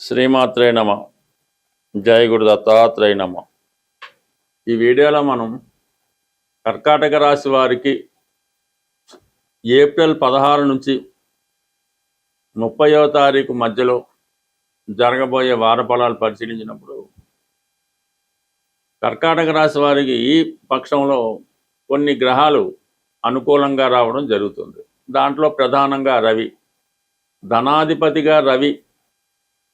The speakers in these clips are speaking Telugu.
శ్రీమాత్రే నమ. జయ గురు దత్తాత్రేయ నమ. ఈ వీడియోలో మనం కర్కాటక రాశి వారికి ఏప్రిల్ 16 నుంచి 30వ తారీఖు మధ్యలో జరగబోయే వార ఫలాలు పరిశీలించినప్పుడు కర్కాటక రాశి వారికి ఈ పక్షంలో కొన్ని గ్రహాలు అనుకూలంగా రావడం జరుగుతుంది. దాంట్లో ప్రధానంగా రవి, ధనాధిపతిగా రవి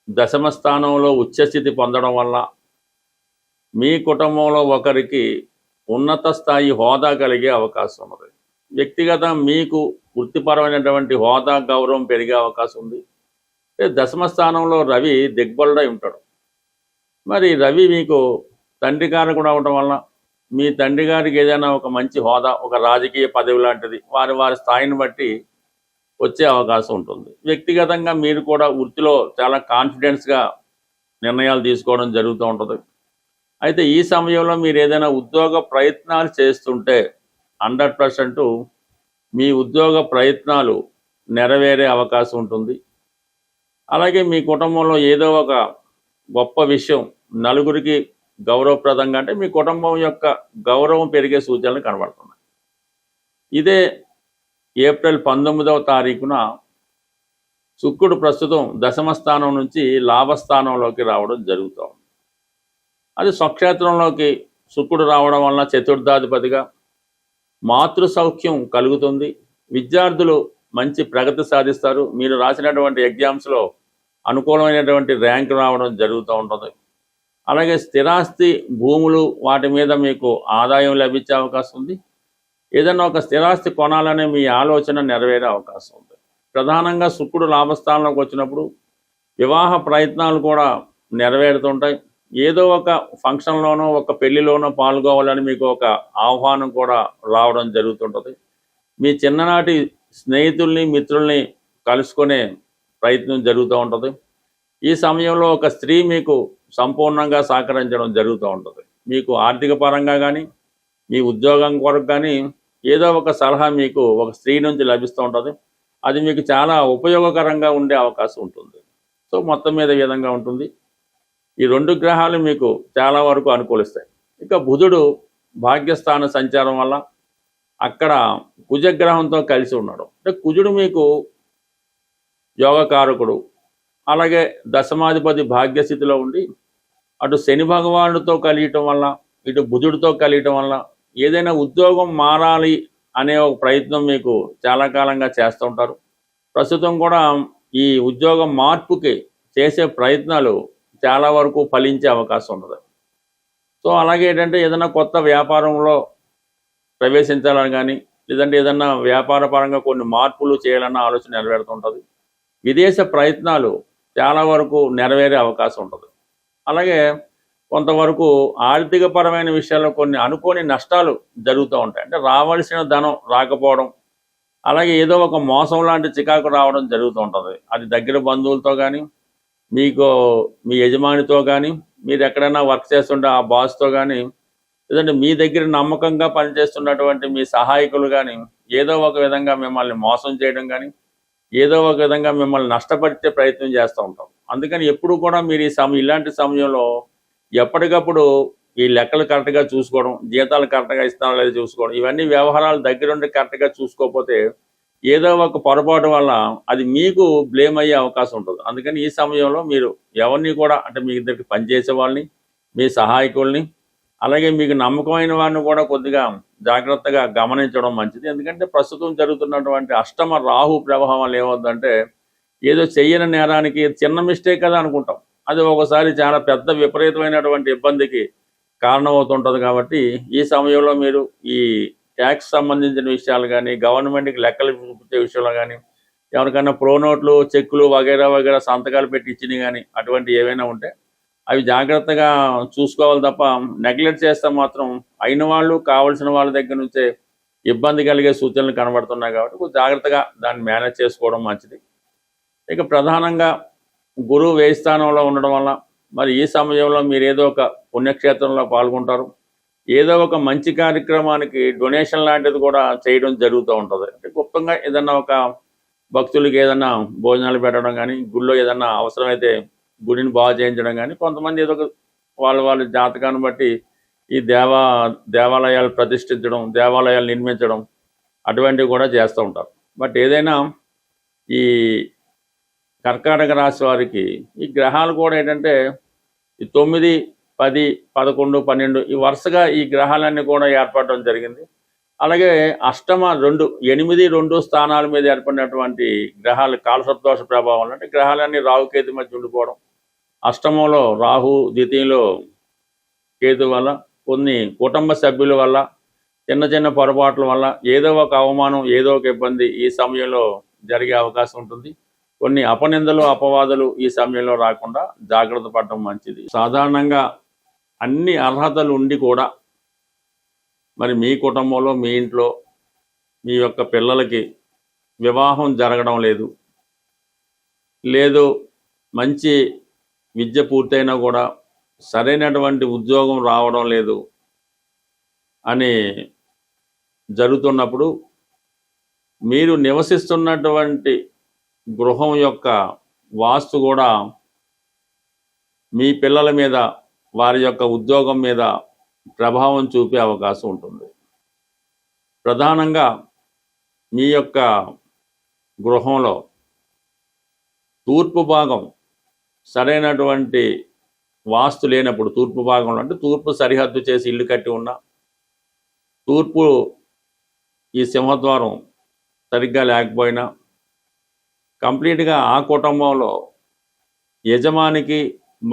దశమ స్థానంలో ఉచ్చస్థితి పొందడం వల్ల మీ కుటుంబంలో ఒకరికి ఉన్నత స్థాయి హోదా కలిగే అవకాశం ఉంది. వ్యక్తిగత మీకు వృత్తిపరమైనటువంటి హోదా గౌరవం పెరిగే అవకాశం ఉంది. దశమ స్థానంలో రవి దిగ్బలుడై ఉంటాడు. మరి రవి మీకు తండ్రి కారకుడు అవడం వల్ల మీ తండ్రి గారికి ఏదైనా ఒక మంచి హోదా, ఒక రాజకీయ పదవి లాంటిది వారి స్థాయిని బట్టి వచ్చే అవకాశం ఉంటుంది. వ్యక్తిగతంగా మీరు కూడా వృత్తిలో చాలా కాన్ఫిడెన్స్గా నిర్ణయాలు తీసుకోవడం జరుగుతూ ఉంటుంది. అయితే ఈ సమయంలో మీరు ఏదైనా ఉద్యోగ ప్రయత్నాలు చేస్తుంటే 100% మీ ఉద్యోగ ప్రయత్నాలు నెరవేరే అవకాశం ఉంటుంది. అలాగే మీ కుటుంబంలో ఏదో ఒక గొప్ప విషయం నలుగురికి గౌరవప్రదంగా, అంటే మీ కుటుంబం యొక్క గౌరవం పెరిగే సూచనలు కనబడుతున్నాయి. ఇదే ఏప్రిల్ 19వ తారీఖున శుక్రుడు ప్రస్తుతం దశమ స్థానం నుంచి లాభస్థానంలోకి రావడం జరుగుతుంది. అది స్వక్షేత్రంలోకి శుక్రుడు రావడం వలన చతుర్థాధిపతిగా మాతృ సౌఖ్యం కలుగుతుంది. విద్యార్థులు మంచి ప్రగతి సాధిస్తారు. మీరు రాసినటువంటి ఎగ్జామ్స్లో అనుకూలమైనటువంటి ర్యాంక్ రావడం జరుగుతూ ఉంటుంది. అలాగే స్థిరాస్తి భూములు వాటి మీద మీకు ఆదాయం లభించే అవకాశం ఉంది. ఏదైనా ఒక స్థిరాస్తి కొనాలనే మీ ఆలోచన నెరవేరే అవకాశం ఉంది. ప్రధానంగా శుక్రుడు లాభస్థానంలోకి వచ్చినప్పుడు వివాహ ప్రయత్నాలు కూడా నెరవేరుతుంటాయి. ఏదో ఒక ఫంక్షన్లోనో ఒక పెళ్లిలోనో పాల్గొవాలని మీకు ఒక ఆహ్వానం కూడా రావడం జరుగుతుంటుంది. మీ చిన్ననాటి స్నేహితుల్ని మిత్రుల్ని కలుసుకునే ప్రయత్నం జరుగుతూ ఉంటుంది. ఈ సమయంలో ఒక స్త్రీ మీకు సంపూర్ణంగా సహకరించడం జరుగుతూ ఉంటుంది. మీకు ఆర్థిక పరంగా కానీ మీ ఉద్యోగం కొరకు కానీ ఏదో ఒక సలహా మీకు ఒక స్త్రీ నుంచి లభిస్తూ ఉంటుంది. అది మీకు చాలా ఉపయోగకరంగా ఉండే అవకాశం ఉంటుంది. సో మొత్తం మీద ఈ విధంగా ఉంటుంది. ఈ రెండు గ్రహాలు మీకు చాలా వరకు అనుకూలిస్తాయి. ఇక బుధుడు భాగ్యస్థాన సంచారం వల్ల అక్కడ కుజగ్రహంతో కలిసి ఉన్నాడు. అంటే కుజుడు మీకు యోగకారకుడు. అలాగే దశమాధిపతి భాగ్యస్థితిలో ఉండి అటు శని భగవానుడితో కలియటం వల్ల ఇటు బుధుడితో కలియటం వల్ల ఏదైనా ఉద్యోగం మారాలి అనే ఒక ప్రయత్నం మీకు చాలా కాలంగా చేస్తూ ఉంటారు. ప్రస్తుతం కూడా ఈ ఉద్యోగం మార్పుకి చేసే ప్రయత్నాలు చాలా వరకు ఫలించే అవకాశం ఉంటుంది. సో అలాగే ఏంటంటే ఏదైనా కొత్త వ్యాపారంలో ప్రవేశించాలని కానీ లేదంటే ఏదన్నా వ్యాపార పరంగా కొన్ని మార్పులు చేయాలన్న ఆలోచన నెరవేరుతుంటుంది. విదేశ ప్రయత్నాలు చాలా వరకు నెరవేరే అవకాశం ఉంటుంది. అలాగే కొంతవరకు ఆర్థిక పరమైన విషయాల్లో కొన్ని అనుకోని నష్టాలు జరుగుతూ ఉంటాయి. అంటే రావాల్సిన ధనం రాకపోవడం, అలాగే ఏదో ఒక మోసం లాంటి చికాకు రావడం జరుగుతూ ఉంటుంది. అది దగ్గర బంధువులతో కానీ మీకు మీ యజమానితో కానీ మీరు ఎక్కడైనా వర్క్ చేస్తుంటే ఆ బాస్తో కానీ లేదంటే మీ దగ్గర నమ్మకంగా పనిచేస్తున్నటువంటి మీ సహాయకులు కానీ ఏదో ఒక విధంగా మిమ్మల్ని మోసం చేయడం కానీ ఏదో ఒక విధంగా మిమ్మల్ని నష్టపరిచే ప్రయత్నం చేస్తూ ఉంటాం. అందుకని ఎప్పుడు కూడా మీరు ఇలాంటి సమయంలో ఎప్పటికప్పుడు ఈ లెక్కలు కరెక్ట్గా చూసుకోవడం, జీతాలు కరెక్ట్గా ఇస్తానో లేదో చూసుకోవడం, ఇవన్నీ వ్యవహారాలు దగ్గరుండి కరెక్ట్గా చూసుకోకపోతే ఏదో ఒక పొరపాటు వల్ల అది మీకు బ్లేమ్ అయ్యే అవకాశం ఉంటుంది. అందుకని ఈ సమయంలో మీరు ఎవరిని కూడా, అంటే మీ దగ్గరికి పనిచేసే వాళ్ళని, మీ సహాయకుల్ని, అలాగే మీకు నమ్మకమైన వారిని కూడా కొద్దిగా జాగ్రత్తగా గమనించడం మంచిది. ఎందుకంటే ప్రస్తుతం జరుగుతున్నటువంటి అష్టమ రాహు ప్రభావం వల్ల ఏమవుతుందంటే ఏదో చెయ్యని నేరానికి చిన్న మిస్టేక్ కదా అనుకుంటాం, అది ఒకసారి చాలా పెద్ద విపరీతమైనటువంటి ఇబ్బందికి కారణమవుతుంటుంది. కాబట్టి ఈ సమయంలో మీరు ఈ ట్యాక్స్ సంబంధించిన విషయాలు కానీ గవర్నమెంట్కి లెక్కలు చూపించే విషయంలో కానీ ఎవరికైనా ప్రోనోట్లు చెక్కులు వగైరా సంతకాలు పెట్టి ఇచ్చినవి కానీ అటువంటి ఏవైనా ఉంటే అవి జాగ్రత్తగా చూసుకోవాలి తప్ప నెగ్లెక్ట్ చేస్తే మాత్రం అయిన వాళ్ళు కావాల్సిన వాళ్ళ దగ్గర నుంచే ఇబ్బంది కలిగే సూచనలు కనబడుతున్నాయి. కాబట్టి కొంచెం జాగ్రత్తగా దాన్ని మేనేజ్ చేసుకోవడం మంచిది. ఇక ప్రధానంగా గురువు వ్యయ స్థానంలో ఉండడం వల్ల మరి ఈ సమయంలో మీరు ఏదో ఒక పుణ్యక్షేత్రంలో పాల్గొంటారు. ఏదో ఒక మంచి కార్యక్రమానికి డొనేషన్ లాంటిది కూడా చేయడం జరుగుతూ ఉంటుంది. అంటే గుప్తంగా ఏదన్నా ఒక భక్తులకి ఏదన్నా భోజనాలు పెట్టడం కానీ గుళ్ళో ఏదన్నా అవసరమైతే గుడిని బాగు చేయించడం కానీ, కొంతమంది ఏదో ఒక వాళ్ళ జాతకాన్ని బట్టి ఈ దేవాలయాలు ప్రతిష్ఠించడం, దేవాలయాలు నిర్మించడం అటువంటివి కూడా చేస్తూ ఉంటారు. బట్ ఏదైనా ఈ కర్కాటక రాశి వారికి ఈ గ్రహాలు కూడా ఏంటంటే ఈ 9, 10, 11, 12 ఈ వరుసగా ఈ గ్రహాలన్నీ కూడా ఏర్పడడం జరిగింది. అలాగే అష్టమ 2, 8, 2 స్థానాల మీద ఏర్పడినటువంటి గ్రహాలు కాలసర్పదోష ప్రభావం అంటే గ్రహాలన్నీ రాహుకేతు మధ్య ఉండిపోవడం, అష్టమంలో రాహు, ద్వితీయంలో కేతు వల్ల, కొన్ని కుటుంబ సభ్యుల వల్ల, చిన్న చిన్న పొరపాట్ల వల్ల ఏదో ఒక అవమానం, ఏదో ఒక ఇబ్బంది ఈ సమయంలో జరిగే అవకాశం ఉంటుంది. కొన్ని అపనిందలు, అపవాదులు ఈ సమయంలో రాకుండా జాగ్రత్త పడటం మంచిది. సాధారణంగా అన్ని అర్హతలు ఉండి కూడా మరి మీ కుటుంబంలో, మీ ఇంట్లో మీ యొక్క పిల్లలకి వివాహం జరగడం లేదు, మంచి విద్య పూర్తయినా కూడా సరైనటువంటి ఉద్యోగం రావడం లేదు అని జరుగుతున్నప్పుడు, మీరు నివసిస్తున్నటువంటి గృహం యొక్క వాస్తు కూడా మీ పిల్లల మీద, వారి యొక్క ఉద్యోగం మీద ప్రభావం చూపే అవకాశం ఉంటుంది. ప్రధానంగా మీ యొక్క గృహంలో తూర్పు భాగం సరైనటువంటి వాస్తు లేనప్పుడు, తూర్పు భాగంలో అంటే తూర్పు సరిహద్దు చేసి ఇల్లు కట్టి ఉన్న, తూర్పు ఈ సింహద్వారం సరిగ్గా లేకపోయినా, కంప్లీట్గా ఆ కుటుంబంలో యజమానికి,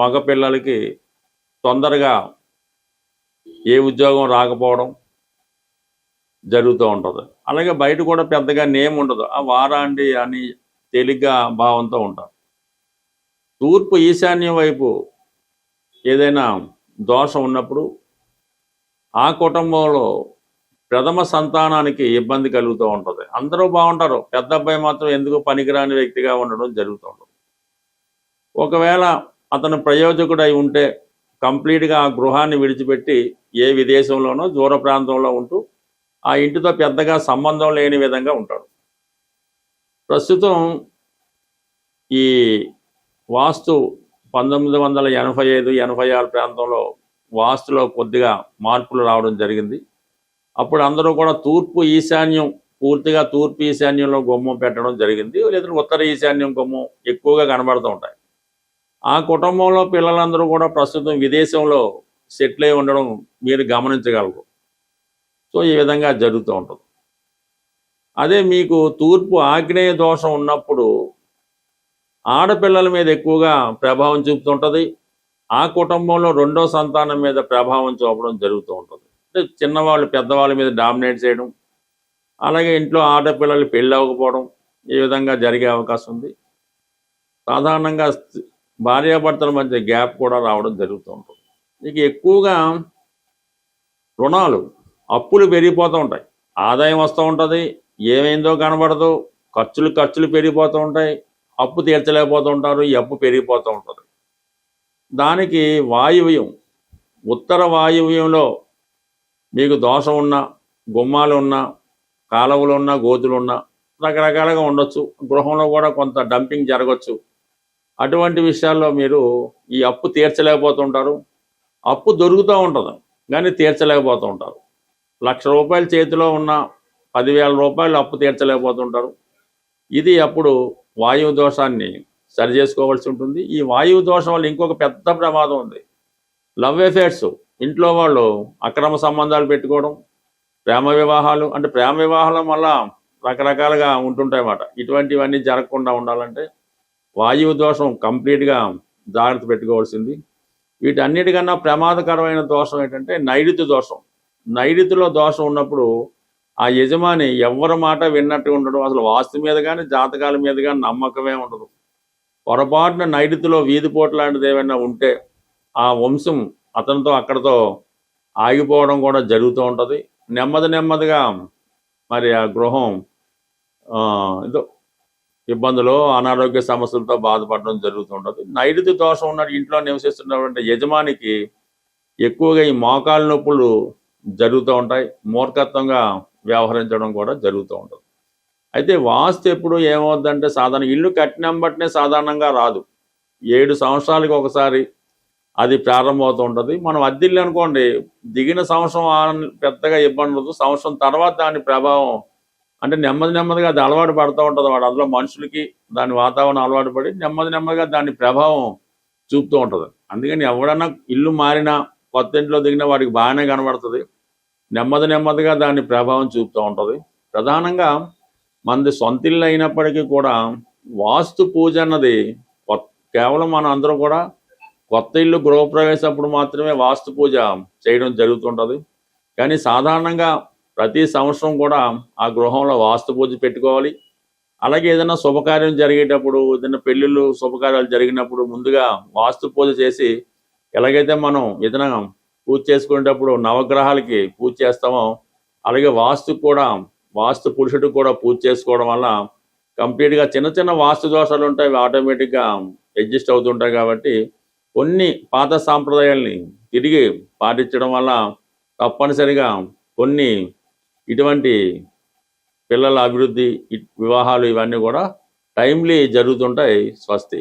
మగపిల్లలకి తొందరగా ఏ ఉద్యోగం రాకపోవడం జరుగుతూ ఉంటుంది. అలాగే బయట కూడా పెద్దగా నేమ్ ఉండదు, ఆ వారాండి అని తేలిగ్గా భావంతో ఉంటారు. తూర్పు ఈశాన్యం వైపు ఏదైనా దోషం ఉన్నప్పుడు ఆ కుటుంబంలో ప్రథమ సంతానానికి ఇబ్బంది కలుగుతూ ఉంటుంది. అందరూ బాగుంటారు, పెద్ద అబ్బాయి మాత్రం ఎందుకు పనికిరాని వ్యక్తిగా ఉండడం జరుగుతూ ఉంటుంది. ఒకవేళ అతను ప్రయోజకుడై ఉంటే కంప్లీట్గా ఆ గృహాన్ని విడిచిపెట్టి ఏ విదేశంలోనో దూర ప్రాంతంలో ఉంటూ ఆ ఇంటితో పెద్దగా సంబంధం లేని విధంగా ఉంటాడు. ప్రస్తుతం ఈ వాస్తు 1985, 86 ప్రాంతంలో వాస్తులో కొద్దిగా మార్పులు రావడం జరిగింది. అప్పుడు అందరూ కూడా తూర్పు ఈశాన్యం, పూర్తిగా తూర్పు ఈశాన్యంలో గుమ్మం పెట్టడం జరిగింది, లేదా ఉత్తర ఈశాన్యం గుమ్మం ఎక్కువగా కనబడుతూ ఉంటాయి. ఆ కుటుంబంలో పిల్లలందరూ కూడా ప్రస్తుతం విదేశంలో సెటిల్ అయి ఉండడం మీరు గమనించగలరు. సో ఈ విధంగా జరుగుతూ ఉంటుంది. అదే మీకు తూర్పు ఆగ్నేయ దోషం ఉన్నప్పుడు ఆడపిల్లల మీద ఎక్కువగా ప్రభావం చూపుతుంటుంది. ఆ కుటుంబంలో రెండో సంతానం మీద ప్రభావం చూపడం జరుగుతూ ఉంటుంది. అంటే చిన్నవాళ్ళు పెద్దవాళ్ళ మీద డామినేట్ చేయడం, అలాగే ఇంట్లో ఆడపిల్లలు పెళ్ళి అవ్వకపోవడం ఈ విధంగా జరిగే అవకాశం ఉంది. సాధారణంగా భార్యాభర్తల మధ్య గ్యాప్ కూడా రావడం జరుగుతూ ఉంటుంది. ఇక ఎక్కువగా రుణాలు, అప్పులు పెరిగిపోతూ ఉంటాయి. ఆదాయం వస్తూ ఉంటుంది, ఏమైందో కనబడదు, ఖర్చులు పెరిగిపోతూ ఉంటాయి, అప్పు తీర్చలేకపోతూ ఉంటారు, ఈ అప్పు పెరిగిపోతూ ఉంటుంది. దానికి వాయువ్యం, ఉత్తర వాయువ్యంలో మీకు దోషం ఉన్నా, గుమ్మాలు ఉన్నా, కాలువలు ఉన్నా, గోతులు ఉన్నా రకరకాలుగా ఉండొచ్చు. గృహంలో కూడా కొంత డంపింగ్ జరగచ్చు. అటువంటి విషయాల్లో మీరు ఈ అప్పు తీర్చలేకపోతుంటారు. అప్పు దొరుకుతూ ఉంటుంది కానీ తీర్చలేకపోతూ ఉంటారు. ₹1,00,000 చేతిలో ఉన్న ₹10,000 అప్పు తీర్చలేకపోతుంటారు. ఇది అప్పుడు వాయువు దోషాన్ని సరి చేసుకోవాల్సి ఉంటుంది. ఈ వాయువు దోషం వల్ల ఇంకొక పెద్ద ప్రమాదం ఉంది, లవ్ అఫేర్స్. ఇంట్లో వాళ్ళు అక్రమ సంబంధాలు పెట్టుకోవడం, ప్రేమ వివాహాలు. అంటే ప్రేమ వివాహాల వల్ల రకరకాలుగా ఉంటుంటాయి అన్నమాట. ఇటువంటివన్నీ జరగకుండా ఉండాలంటే వాయువు దోషం కంప్లీట్గా జాగ్రత్త పెట్టుకోవాల్సింది. వీటన్నిటికన్నా ప్రమాదకరమైన దోషం ఏంటంటే నైరుతి దోషం. నైరుతిలో దోషం ఉన్నప్పుడు ఆ యజమాని ఎవరి మాట విన్నట్టు ఉండడం, అసలు వాస్తు మీద కానీ జాతకాల మీద కానీ నమ్మకమే ఉండదు. పొరపాటున నైరుతిలో వీధిపోటు లాంటిది ఏమైనా ఉంటే ఆ వంశం అతనితో అక్కడితో ఆగిపోవడం కూడా జరుగుతూ ఉంటుంది. నెమ్మదిగా మరి ఆ గృహం ఏదో ఇబ్బందులు, అనారోగ్య సమస్యలతో బాధపడడం జరుగుతుంటుంది. నైరుతి దోషం ఉన్న ఇంట్లో నివసిస్తున్నటువంటి యజమానికి ఎక్కువగా ఈ మోకాలు నొప్పులు జరుగుతూ ఉంటాయి, మూర్ఖత్వంగా వ్యవహరించడం కూడా జరుగుతూ ఉంటుంది. అయితే వాస్తు ఎప్పుడు ఏమవుద్దంటే, సాధారణ ఇల్లు కట్టినంబట్నే సాధారణంగా రాదు. 7 సంవత్సరాలకి ఒకసారి అది ప్రారంభమవుతూ ఉంటుంది. మనం అద్దిల్లు అనుకోండి, దిగిన సంవత్సరం పెద్దగా ఇబ్బంది ఉండదు. సంవత్సరం తర్వాత దాని ప్రభావం అంటే నెమ్మదిగా అది అలవాటు పడుతూ ఉంటుంది. వాడు అందులో మనుషులకి దాని వాతావరణం అలవాటు పడి నెమ్మదిగా దాని ప్రభావం చూపుతూ ఉంటుంది. అందుకని ఎవడన్నా ఇల్లు మారినా కొత్త ఇంట్లో దిగినా వాడికి బాగానే కనబడుతుంది. నెమ్మదిగా దాని ప్రభావం చూపుతూ ఉంటుంది. ప్రధానంగా మనది సొంత ఇల్లు అయినప్పటికీ కూడా వాస్తు పూజ అన్నది కేవలం మనం అందరూ కూడా కొత్త ఇల్లు గృహప్రవేశప్పుడు మాత్రమే వాస్తు పూజ చేయడం జరుగుతుంటుంది. కానీ సాధారణంగా ప్రతి సంవత్సరం కూడా ఆ గృహంలో వాస్తు పూజ పెట్టుకోవాలి. అలాగే ఏదైనా శుభకార్యం జరిగేటప్పుడు, ఏదైనా పెళ్ళిళ్ళు శుభకార్యాలు జరిగినప్పుడు ముందుగా వాస్తు పూజ చేసి, ఎలాగైతే మనం ఏదైనా పూజ చేసుకునేటప్పుడు నవగ్రహాలకి పూజ చేస్తామో అలాగే వాస్తు పురుషుడికి కూడా పూజ చేసుకోవడం వల్ల కంప్లీట్గా చిన్న వాస్తు దోషాలు ఉంటాయి, అవి ఆటోమేటిక్గా అడ్జస్ట్ అవుతుంటాయి. కాబట్టి కొన్ని పాత సాంప్రదాయాల్ని తిరిగి పాటించడం వల్ల తప్పనిసరిగా కొన్ని ఇటువంటి పిల్లల అభివృద్ధి, వివాహాలు ఇవన్నీ కూడా టైమ్లీ జరుగుతుంటాయి. స్వస్తి.